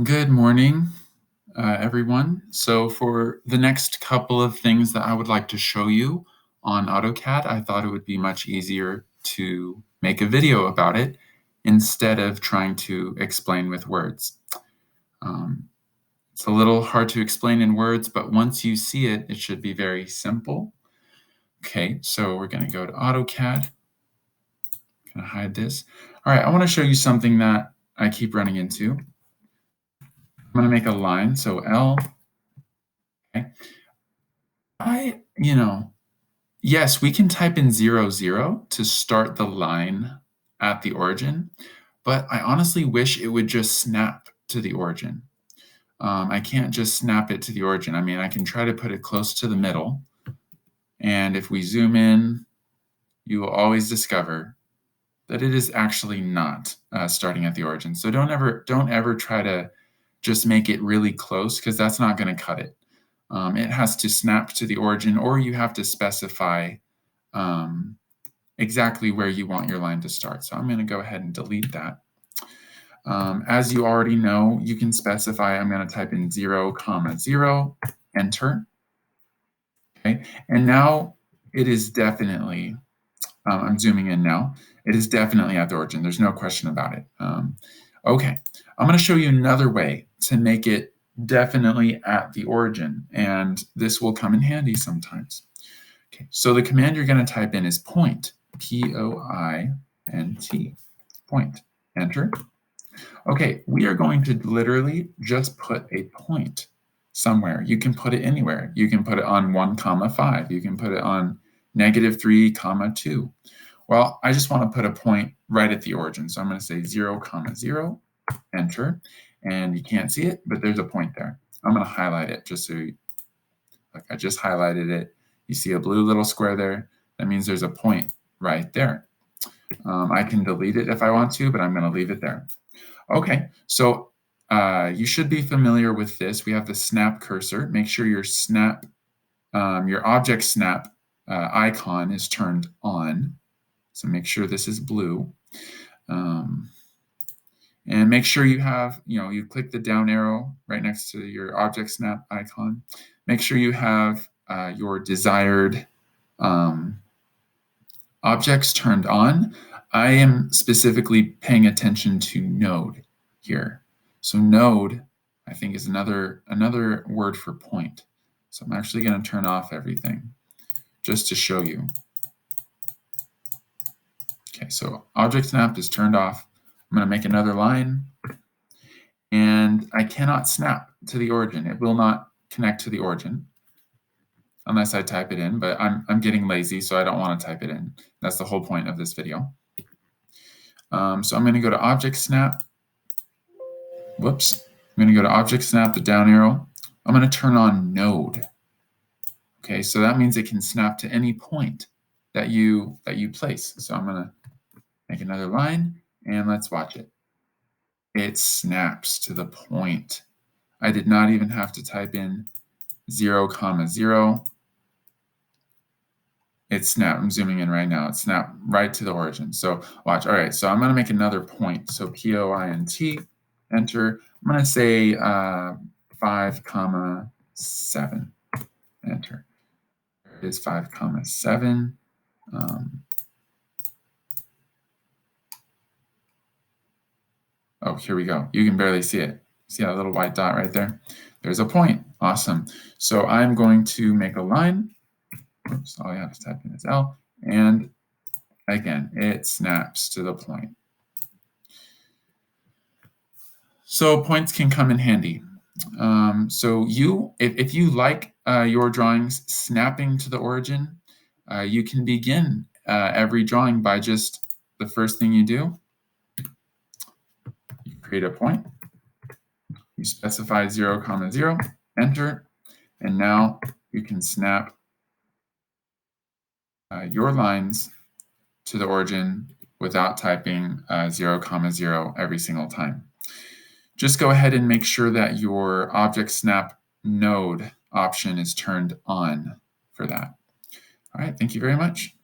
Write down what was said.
Good morning, everyone. So for the next couple of things that I would like to show you on AutoCAD, I thought it would be much easier to make a video about it instead of trying to explain with words. It's a little hard to explain in words, but once you see it, it should be very simple. Okay, so we're going to go to AutoCAD. I'm going to hide this. All right, I want to show you something that I keep running into. I'm going to make a line, so L. Okay. Yes, we can type in 0, 0 to start the line at the origin, but I honestly wish it would just snap to the origin. I can't just snap it to the origin. I mean, I can try to put it close to the middle, and if we zoom in, you will always discover that it is actually not starting at the origin. So don't ever try to just make it really close, because that's not going to cut it. It has to snap to the origin, or you have to specify exactly where you want your line to start. So I'm going to go ahead and delete that. As you already know, you can specify, I'm going to type in 0, 0, enter. Okay, and now it is definitely, I'm zooming in now, it is definitely at the origin. There's no question about it. Okay, I'm going to show you another way to make it definitely at the origin, and this will come in handy sometimes. Okay, so the command you're going to type in is point, P-O-I-N-T, point, enter. Okay, we are going to literally just put a point somewhere. You can put it anywhere. You can put it on 1, 5. You can put it on -3, 2. Well, I just want to put a point right at the origin. So I'm going to say 0, 0, enter. And you can't see it, but there's a point there. I'm going to highlight it just so you, look, I just highlighted it. You see a blue little square there. That means there's a point right there. I can delete it if I want to, but I'm going to leave it there. Okay, so you should be familiar with this. We have the snap cursor. Make sure your object snap icon is turned on. So make sure this is blue. And make sure you have, you click the down arrow right next to your object snap icon. Make sure you have your desired objects turned on. I am specifically paying attention to node here. So node, I think, is another word for point. So I'm actually going to turn off everything just to show you. Okay, so object snap is turned off. I'm going to make another line, and I cannot snap to the origin. It will not connect to the origin unless I type it in, but I'm getting lazy, so I don't want to type it in. That's the whole point of this video. So I'm going to go to Object Snap. Whoops. I'm going to go to Object Snap, the down arrow. I'm going to turn on Node. Okay, so that means it can snap to any point that you place. So I'm going to make another line, and let's watch it. It snaps to the point. I did not even have to type in 0, 0. It snapped. I'm zooming in right now. It snapped right to the origin. So watch. All right, so I'm going to make another point. So P-O-I-N-T, enter. I'm going to say 5, 7, enter. There it is, 5, 7. Oh, here we go. You can barely see it. See that little white dot right there? There's a point. Awesome. So I'm going to make a line. Oops, all you have to type in is L. And again, it snaps to the point. So points can come in handy. So if you like your drawings snapping to the origin, you can begin every drawing by just the first thing you do. You create a point. You specify 0, 0, enter, and now you can snap your lines to the origin without typing 0, 0 every single time. Just go ahead and make sure that your object snap node option is turned on for that. All right, thank you very much.